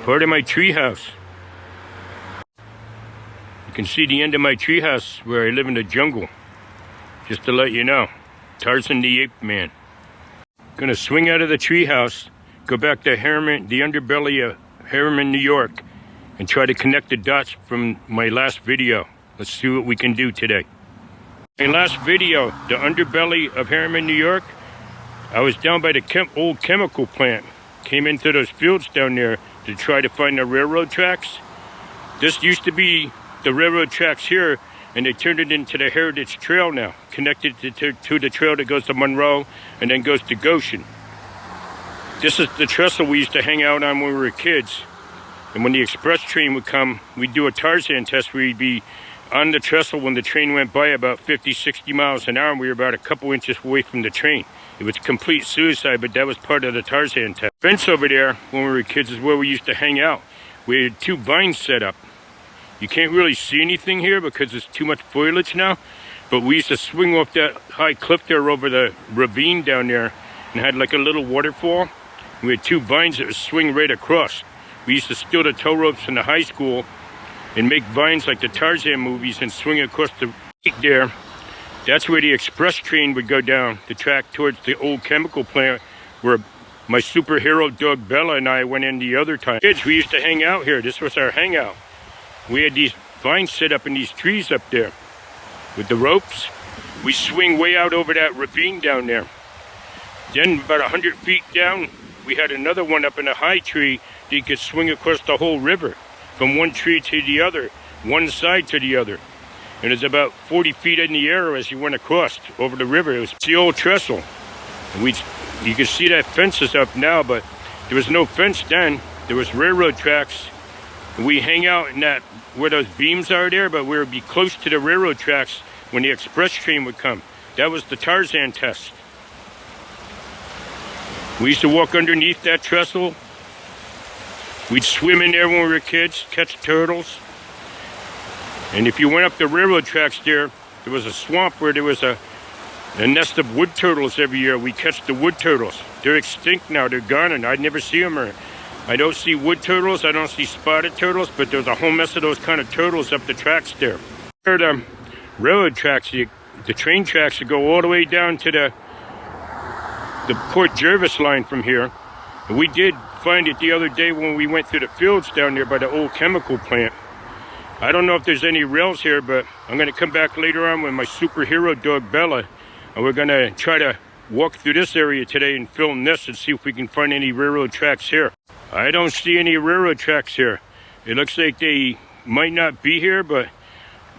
part of my treehouse. You can see the end of my treehouse where I live in the jungle. Just to let you know, Tarzan the Ape Man. Gonna swing out of the treehouse, go back to Harriman, the underbelly of Harriman, New York, and try to connect the dots from my last video. Let's see what we can do today. My last video, the underbelly of Harriman, New York, I was down by the old chemical plant. Came into those fields down there to try to find the railroad tracks. This used to be the railroad tracks here, and they turned it into the Heritage Trail now, connected to the trail that goes to Monroe and then goes to Goshen. This is the trestle we used to hang out on when we were kids. And when the express train would come, we'd do a Tarzan test where we'd be on the trestle when the train went by about 50, 60 miles an hour, and we were about a couple inches away from the train. It was complete suicide, but that was part of the Tarzan test. The fence over there, when we were kids, is where we used to hang out. We had 2 vines set up. You can't really see anything here because there's too much foliage now, but we used to swing off that high cliff there over the ravine down there and had like a little waterfall. We had 2 vines that would swing right across. We used to steal the tow ropes from the high school and make vines like the Tarzan movies and swing across the lake there. That's where the express train would go down the track towards the old chemical plant where my superhero dog Bella and I went in the other time. Kids, we used to hang out here. This was our hangout. We had these vines set up in these trees up there with the ropes. We swing way out over that ravine down there. Then about 100 feet down, we had another one up in a high tree that you could swing across the whole river from one tree to the other, one side to the other. And it's about 40 feet in the air as you went across over the river. It was the old trestle. And you can see that fence is up now, but there was no fence then. There was railroad tracks. And we hang out in that where those beams are there, but we would be close to the railroad tracks when the express train would come. That was the Tarzan test. We used to walk underneath that trestle. We'd swim in there when we were kids, catch turtles. And if you went up the railroad tracks there was a swamp where there was a nest of wood turtles every year. We catch the wood turtles. They're extinct now, they're gone, and I'd never see them. I don't see wood turtles, I don't see spotted turtles, but there's a whole mess of those kind of turtles up the tracks there. There are the railroad tracks, the train tracks that go all the way down to the Port Jervis line from here. And we did find it the other day when we went through the fields down there by the old chemical plant. I don't know if there's any rails here, but I'm going to come back later on with my superhero dog Bella, and we're going to try to walk through this area today and film this and see if we can find any railroad tracks here. I don't see any railroad tracks here. It looks like they might not be here, but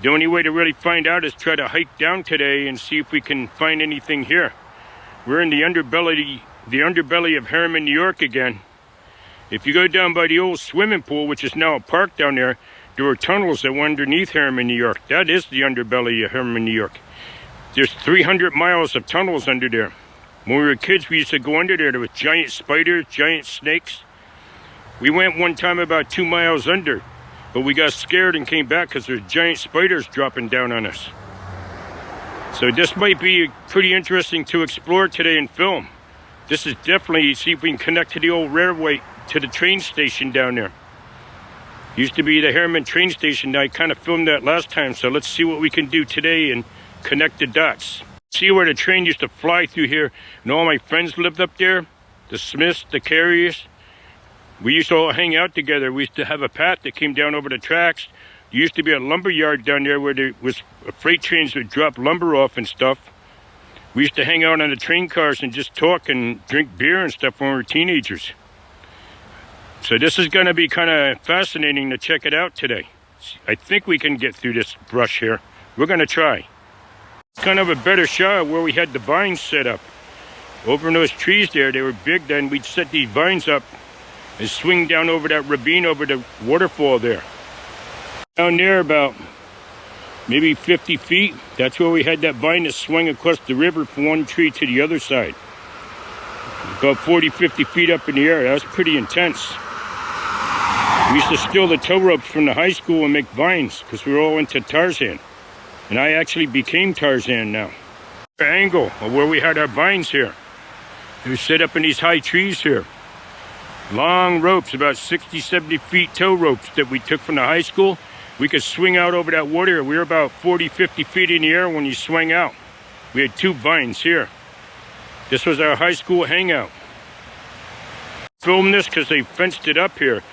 the only way to really find out is try to hike down today and see if we can find anything here. We're in the underbelly of Harriman, New York again. If you go down by the old swimming pool, which is now a park down there, there were tunnels that went underneath Harriman, New York. That is the underbelly of Harriman, New York. There's 300 miles of tunnels under there. When we were kids, we used to go under there. There was giant spiders, giant snakes. We went one time about 2 miles under, but we got scared and came back because there's giant spiders dropping down on us. So this might be pretty interesting to explore today and film. This is definitely, see if we can connect to the old railway, to the train station down there. Used to be the Harriman train station. I kind of filmed that last time, so let's see what we can do today and connect the dots. See where the train used to fly through here, and all my friends lived up there, the Smiths, the Carriers. We used to all hang out together. We used to have a path that came down over the tracks. There used to be a lumber yard down there where there was freight trains that drop lumber off and stuff. We used to hang out on the train cars and just talk and drink beer and stuff when we were teenagers. So this is going to be kind of fascinating to check it out today. I think we can get through this brush here. We're going to try. Kind of a better shot where we had the vines set up. Over in those trees there, they were big then. We'd set these vines up and swing down over that ravine, over the waterfall there. Down there about maybe 50 feet, that's where we had that vine that swung across the river from one tree to the other side. About 40, 50 feet up in the air. That was pretty intense. We used to steal the tow ropes from the high school and make vines because we were all into Tarzan. And I actually became Tarzan now. The angle of where we had our vines here. They were set up in these high trees here. Long ropes, about 60, 70 feet tow ropes that we took from the high school. We could swing out over that water. We were about 40, 50 feet in the air when you swing out. We had 2 vines here. This was our high school hangout. Filmed this because they fenced it up here.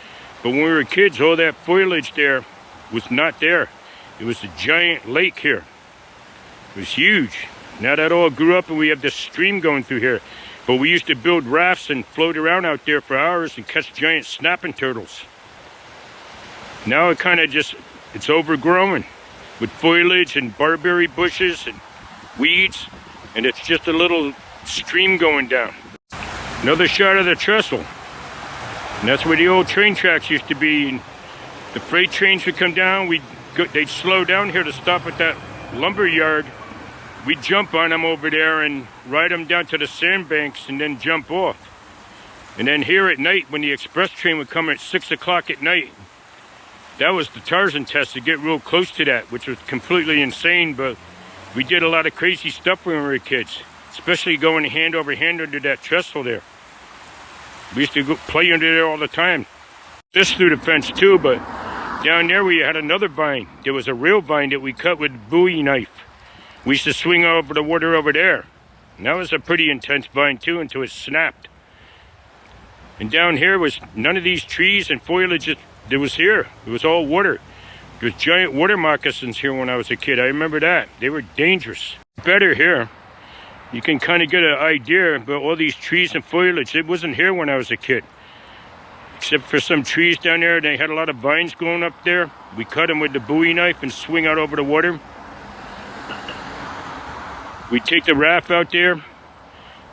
But when we were kids, all that foliage there was not there. It was a giant lake here. It was huge. Now that all grew up and we have this stream going through here. But we used to build rafts and float around out there for hours and catch giant snapping turtles. Now it kind of just, it's overgrown with foliage and barberry bushes and weeds. And it's just a little stream going down. Another shot of the trestle. And that's where the old train tracks used to be. And the freight trains would come down. They'd slow down here to stop at that lumber yard. We'd jump on them over there and ride them down to the sandbanks and then jump off. And then here at night, when the express train would come at 6 o'clock at night, that was the Tarzan test, to get real close to that, which was completely insane. But we did a lot of crazy stuff when we were kids, especially going hand over hand under that trestle there. We used to go play under there all the time. This through the fence too, but down there we had another vine. There was a real vine that we cut with a Bowie knife. We used to swing over the water over there. And that was a pretty intense vine too until it snapped. And down here was none of these trees and foliage that was here. It was all water. There was giant water moccasins here when I was a kid. I remember that. They were dangerous. Better here. You can kind of get an idea about all these trees and foliage. It wasn't here when I was a kid. Except for some trees down there. They had a lot of vines going up there. We cut them with the Bowie knife and swing out over the water. We'd take the raft out there.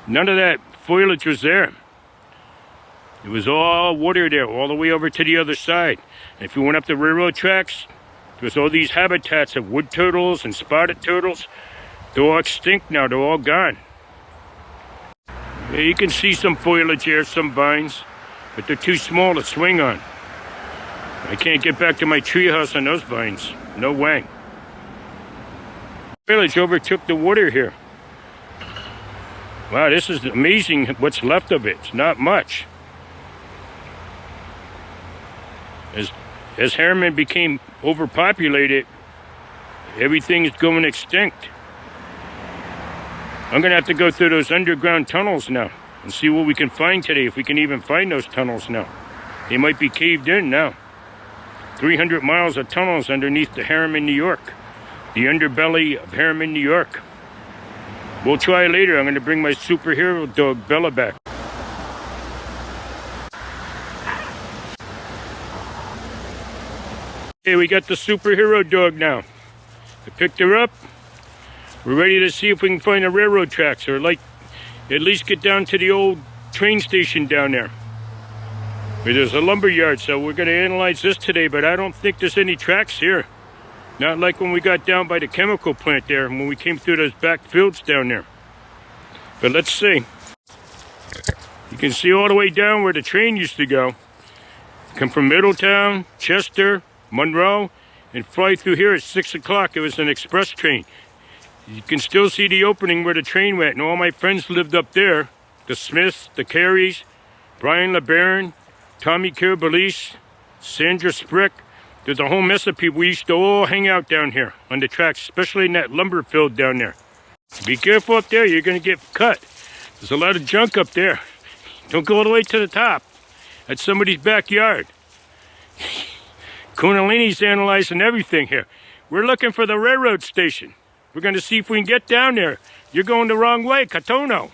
None of that foliage was there. It was all water there, all the way over to the other side. And if you went up the railroad tracks, there was all these habitats of wood turtles and spotted turtles. They're all extinct now, they're all gone. Yeah, you can see some foliage here, some vines, but they're too small to swing on. I can't get back to my treehouse on those vines. No way. The village overtook the water here. Wow, this is amazing what's left of it. It's not much. As Harriman became overpopulated, everything is going extinct. I'm going to have to go through those underground tunnels now and see what we can find today, if we can even find those tunnels now. They might be caved in now. 300 miles of tunnels underneath the Harriman, New York. The Underbelly of Harriman, New York. We'll try later. I'm going to bring my superhero dog, Bella, back. Okay, we got the superhero dog now. I picked her up. We're ready to see if we can find the railroad tracks, or like at least get down to the old train station down there. There's a lumber yard, so we're going to analyze this today, but I don't think there's any tracks here. Not like when we got down by the chemical plant there, when we came through those back fields down there. But let's see. You can see all the way down where the train used to go. Come from Middletown, Chester, Monroe, and fly through here at 6 o'clock. It was an express train. You can still see the opening where the train went, and all my friends lived up there. The Smiths, the Careys, Brian LeBaron, Tommy Kirbalise, Sandra Sprick. There's a whole mess of people. We used to all hang out down here on the tracks, especially in that lumber field down there. Be careful up there, you're going to get cut. There's a lot of junk up there. Don't go all the way to the top. That's somebody's backyard. Kundalini's analyzing everything here. We're looking for the railroad station. We're going to see if we can get down there. You're going the wrong way, Katono.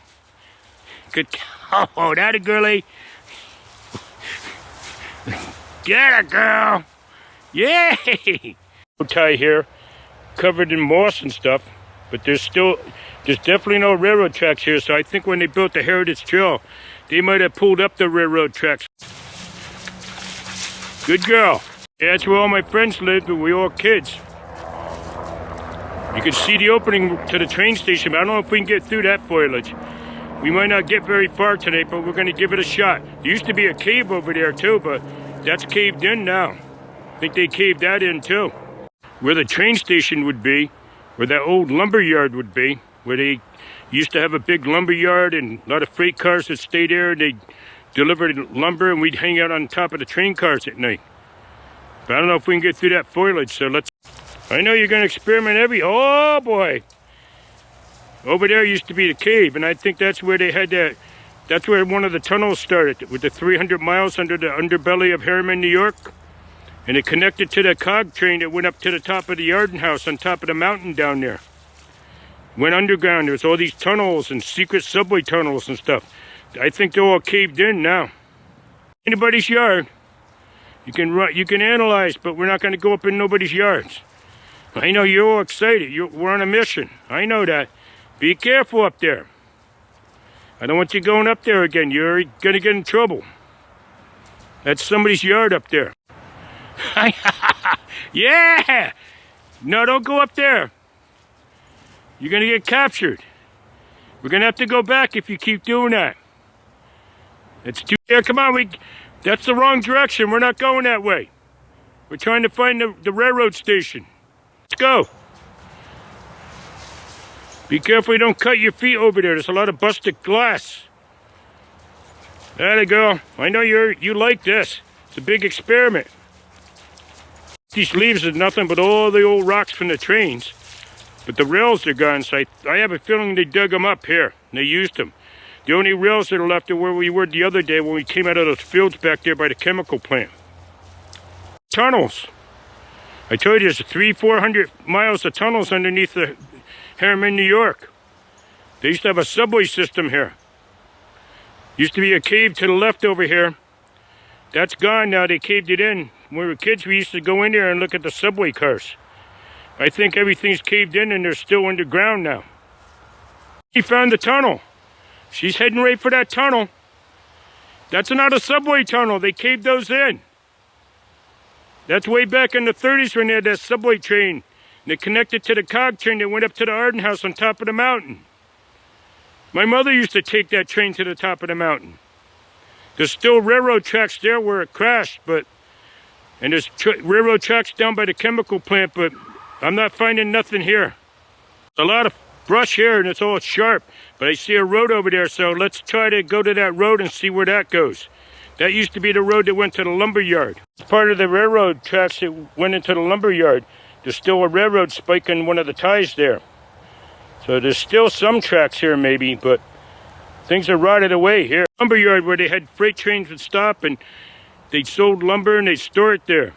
Oh, that a girlie. Get it, girl. Yay! Tie here, covered in moss and stuff, but there's definitely no railroad tracks here, so I think when they built the Heritage Trail, they might have pulled up the railroad tracks. Good girl. Yeah, that's where all my friends lived when we were all kids. You can see the opening to the train station, but I don't know if we can get through that foliage. We might not get very far today, but we're going to give it a shot. There used to be a cave over there too, but that's caved in now. I think they caved that in too. Where the train station would be, where that old lumber yard would be, where they used to have a big lumber yard and a lot of freight cars that stayed there. They'd delivered lumber, and we'd hang out on top of the train cars at night. But I don't know if we can get through that foliage, so let's... I know you're going to experiment oh boy! Over there used to be the cave, and I think that's where they had that... That's where one of the tunnels started, with the 300 miles under the underbelly of Harriman, New York. And it connected to the cog train that went up to the top of the Yarden House on top of the mountain down there. Went underground. There's all these tunnels and secret subway tunnels and stuff. I think they're all caved in now. Anybody's yard. You can analyze, but we're not going to go up in nobody's yards. I know you're all excited. We're on a mission. I know that. Be careful up there. I don't want you going up there again. You're going to get in trouble. That's somebody's yard up there. Yeah! No, don't go up there. You're going to get captured. We're going to have to go back if you keep doing that. It's too... Yeah, come on. That's the wrong direction. We're not going that way. We're trying to find the railroad station. Let's go. Be careful you don't cut your feet over there. There's a lot of busted glass. There you go. I know you like this. It's a big experiment. These leaves are nothing but all the old rocks from the trains. But the rails are gone, so I have a feeling they dug them up here. And they used them. The only rails that are left are where we were the other day when we came out of those fields back there by the chemical plant. Tunnels. I told you there's 300-400 miles of tunnels underneath the Harriman, New York. They used to have a subway system here. Used to be a cave to the left over here. That's gone now. They caved it in. When we were kids, we used to go in there and look at the subway cars. I think everything's caved in and they're still underground now. She found the tunnel. She's heading right for that tunnel. That's not a subway tunnel. They caved those in. That's way back in the 30s when they had that subway train. And they connected to the cog train that went up to the Yarden House on top of the mountain. My mother used to take that train to the top of the mountain. There's still railroad tracks there where it crashed, and there's railroad tracks down by the chemical plant, but I'm not finding nothing here. A lot of brush here, and it's all sharp, but I see a road over there, so let's try to go to that road and see where that goes. That used to be the road that went to the lumber yard. It's part of the railroad tracks that went into the lumber yard. There's still a railroad spike in one of the ties there. So there's still some tracks here maybe, but things are rotted away here. Lumber yard where they had freight trains would stop and they sold lumber and they store it there.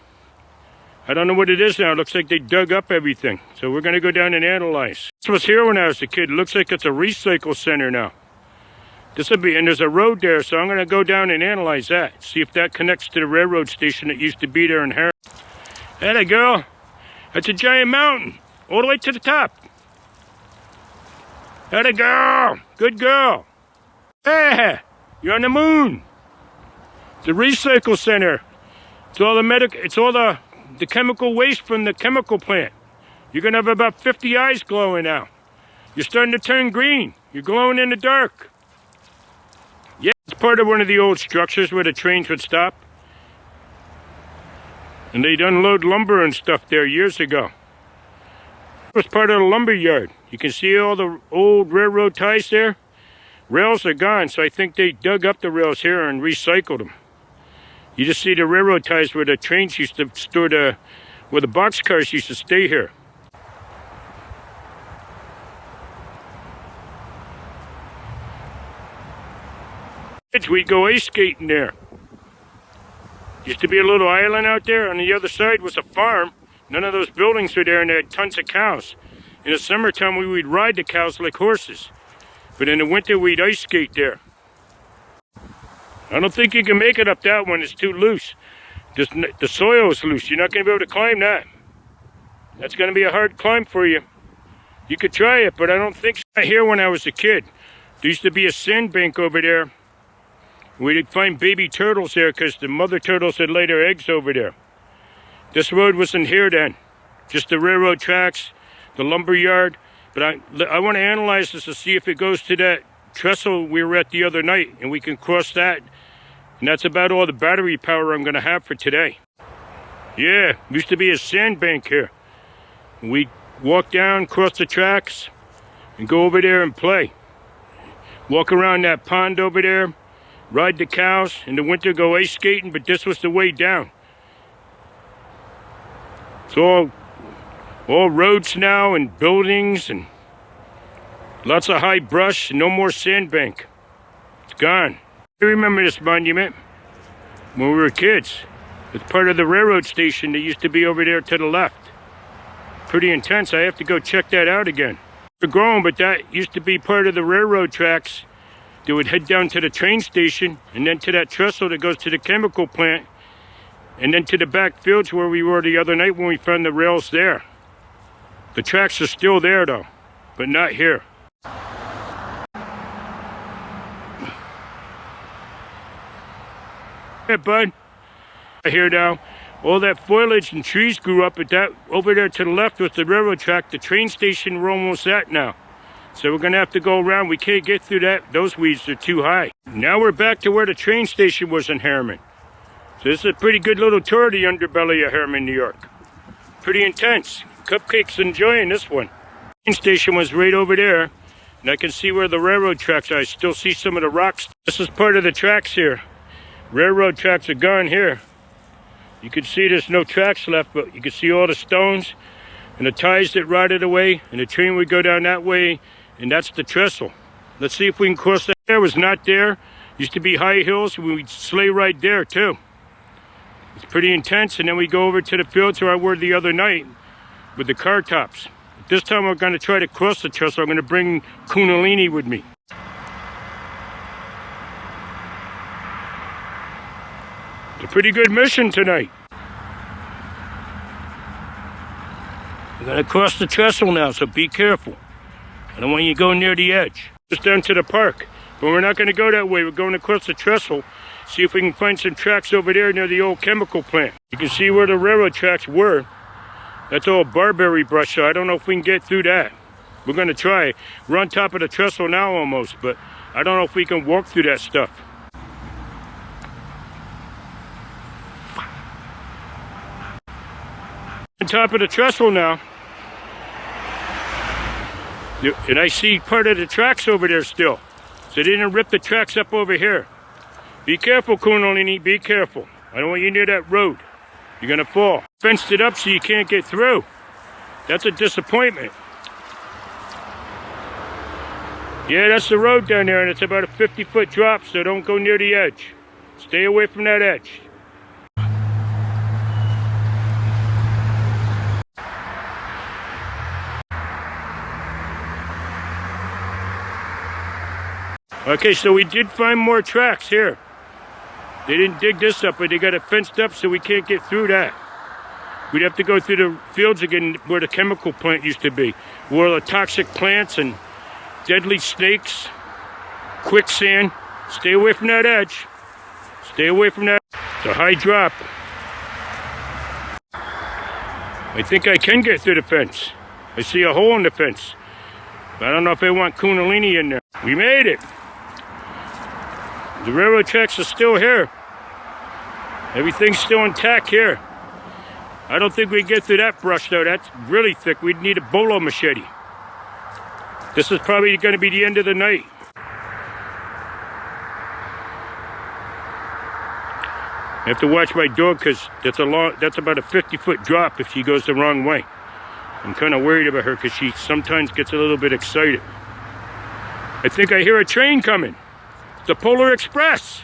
I don't know what it is now. It looks like they dug up everything. So we're going to go down and analyze. This was here when I was a kid. It looks like it's a recycle center now. This will be, and there's a road there, so I'm going to go down and analyze that. See if that connects to the railroad station that used to be there in Harriman. There you go. That's a giant mountain. All the way to the top. There you go. Good girl. Hey, you're on the moon. The recycle center. It's all the the chemical waste from the chemical plant. You're gonna have about 50 eyes glowing now. You're starting to turn green. You're glowing in the dark. Yeah, it's part of one of the old structures where the trains would stop. And they'd unload lumber and stuff there years ago. It was part of the lumber yard. You can see all the old railroad ties there. Rails are gone, so I think they dug up the rails here and recycled them. You just see the railroad ties where the trains used to store where the boxcars used to stay here. We'd go ice skating there. Used to be a little island out there. On the other side was a farm. None of those buildings were there, and they had tons of cows. In the summertime, we would ride the cows like horses. But in the winter, we'd ice skate there. I don't think you can make it up that one. It's too loose. The soil is loose. You're not going to be able to climb that. That's going to be a hard climb for you. You could try it, but I don't think so. Here when I was a kid, there used to be a sandbank over there. We'd find baby turtles there because the mother turtles had laid their eggs over there. This road wasn't here then. Just the railroad tracks, the lumber yard. But I want to analyze this to see if it goes to that trestle we were at the other night, and we can cross that. And that's about all the battery power I'm going to have for today. Yeah, used to be a sandbank here. We'd walk down, cross the tracks, and go over there and play. Walk around that pond over there. ride the cows. In the winter, go ice skating, but this was the way down. It's all roads now and buildings and lots of high brush, no more sandbank. It's gone. I remember this monument when we were kids. It's part of the railroad station that used to be over there to the left. Pretty intense. I have to go check that out again. We're growing, but that used to be part of the railroad tracks that would head down to the train station and then to that trestle that goes to the chemical plant and then to the back fields where we were the other night when we found the rails there. The tracks are still there though, but not here. Yeah, bud. Here now, all that foliage and trees grew up, but that over there to the left was the railroad track. The train station we're almost at now. So we're gonna have to go around. We can't get through that. Those weeds are too high. Now we're back to where the train station was in Harriman. So this is a pretty good little tour of the underbelly of Harriman, New York. Pretty intense. Cupcake's enjoying this one. The train station was right over there, and I can see where the railroad tracks are. I still see some of the rocks. This is part of the tracks here. Railroad tracks are gone here. You can see there's no tracks left, but you can see all the stones and the ties that rotted away, and the train would go down that way, and that's the trestle. Let's see if we can cross that. There was not there. Used to be high hills, and we'd sleigh right there too. It's pretty intense, and then we go over to the fields where I were the other night with the car tops. This time we're going to try to cross the trestle. I'm going to bring Kundalini with me. It's a pretty good mission tonight. We're going to cross the trestle now, so be careful. I don't want you to go near the edge. Just down to the park. But we're not going to go that way. We're going across the trestle. See if we can find some tracks over there near the old chemical plant. You can see where the railroad tracks were. That's all barberry brush, so I don't know if we can get through that. We're going to try. We're on top of the trestle now almost, but I don't know if we can walk through that stuff. On top of the trestle now. And I see part of the tracks over there still. So they didn't rip the tracks up over here. Be careful, Kundalini, be careful. I don't want you near that road. You're gonna fall. Fenced it up so you can't get through. That's a disappointment. Yeah, that's the road down there, and it's about a 50-foot drop, so don't go near the edge. Stay away from that edge. Okay, so we did find more tracks here. They didn't dig this up, but they got it fenced up so we can't get through that. We'd have to go through the fields again where the chemical plant used to be. Where the toxic plants and deadly snakes, quicksand. Stay away from that edge. Stay away from that. It's a high drop. I think I can get through the fence. I see a hole in the fence. But I don't know if I want Kundalini in there. We made it. The railroad tracks are still here. Everything's still intact here. I don't think we can get through that brush though. That's really thick. We'd need a bolo machete. This is probably going to be the end of the night. I have to watch my dog because that's about a 50-foot drop if she goes the wrong way. I'm kind of worried about her because she sometimes gets a little bit excited. I think I hear a train coming. The Polar Express.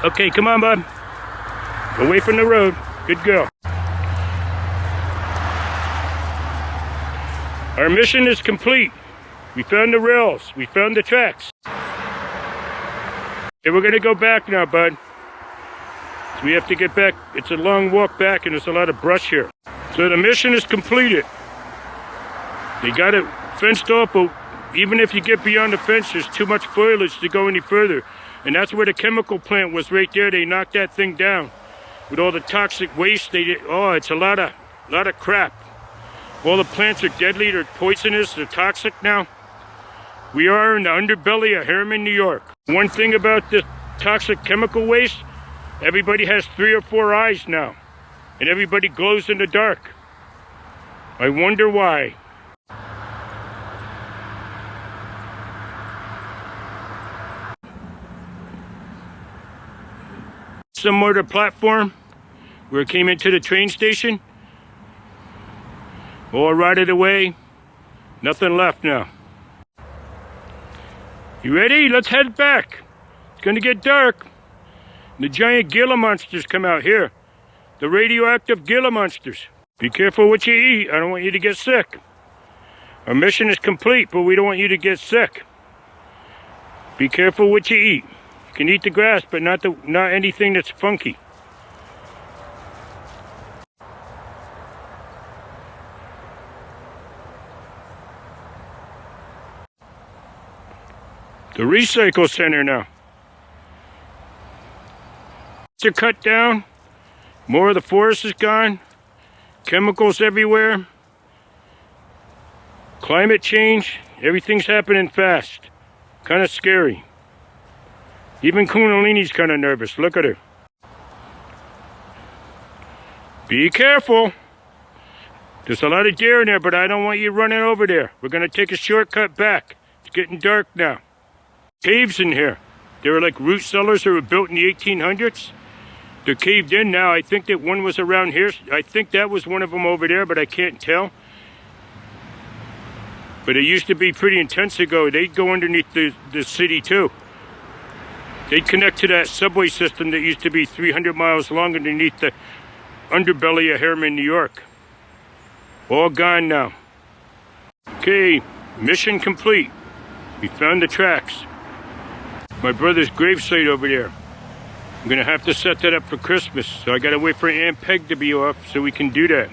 Okay, come on, bud. Away from the road. Good girl. Our mission is complete. We found the rails. We found the tracks. Okay, we're going to go back now, bud. So we have to get back. It's a long walk back, and there's a lot of brush here. So the mission is completed. They got it fenced off, but even if you get beyond the fence, there's too much foliage to go any further. And that's where the chemical plant was right there. They knocked that thing down with all the toxic waste. They did. Oh, it's a lot of crap. All the plants are deadly. They're poisonous. They're toxic now. We are in the underbelly of Harriman, New York. One thing about this toxic chemical waste, everybody has 3 or 4 eyes now. And everybody glows in the dark. I wonder why. similar to the platform where it came into the train station. All rotted away. Nothing left now. You ready? Let's head back. It's gonna get dark. The giant Gila monsters come out here. The radioactive Gila monsters. Be careful what you eat. I don't want you to get sick. Our mission is complete, but we don't want you to get sick. Be careful what you eat. You can eat the grass, but not anything that's funky. The recycle center now. They're cut down. More of the forest is gone. Chemicals everywhere. Climate change. Everything's happening fast. Kind of scary. Even Kundalini's kind of nervous. Look at her. Be careful. There's a lot of deer in there, but I don't want you running over there. We're going to take a shortcut back. It's getting dark now. Caves in here. They were like root cellars that were built in the 1800s. They're caved in now. I think that one was around here. I think that was one of them over there, but I can't tell. But it used to be pretty intense ago. They'd go underneath the city too. They'd connect to that subway system that used to be 300 miles long underneath the Underbelly of Harriman, New York. All gone now. Okay, mission complete. We found the tracks. My brother's gravesite over there. I'm gonna have to set that up for Christmas, so I gotta wait for Aunt Peg to be off so we can do that.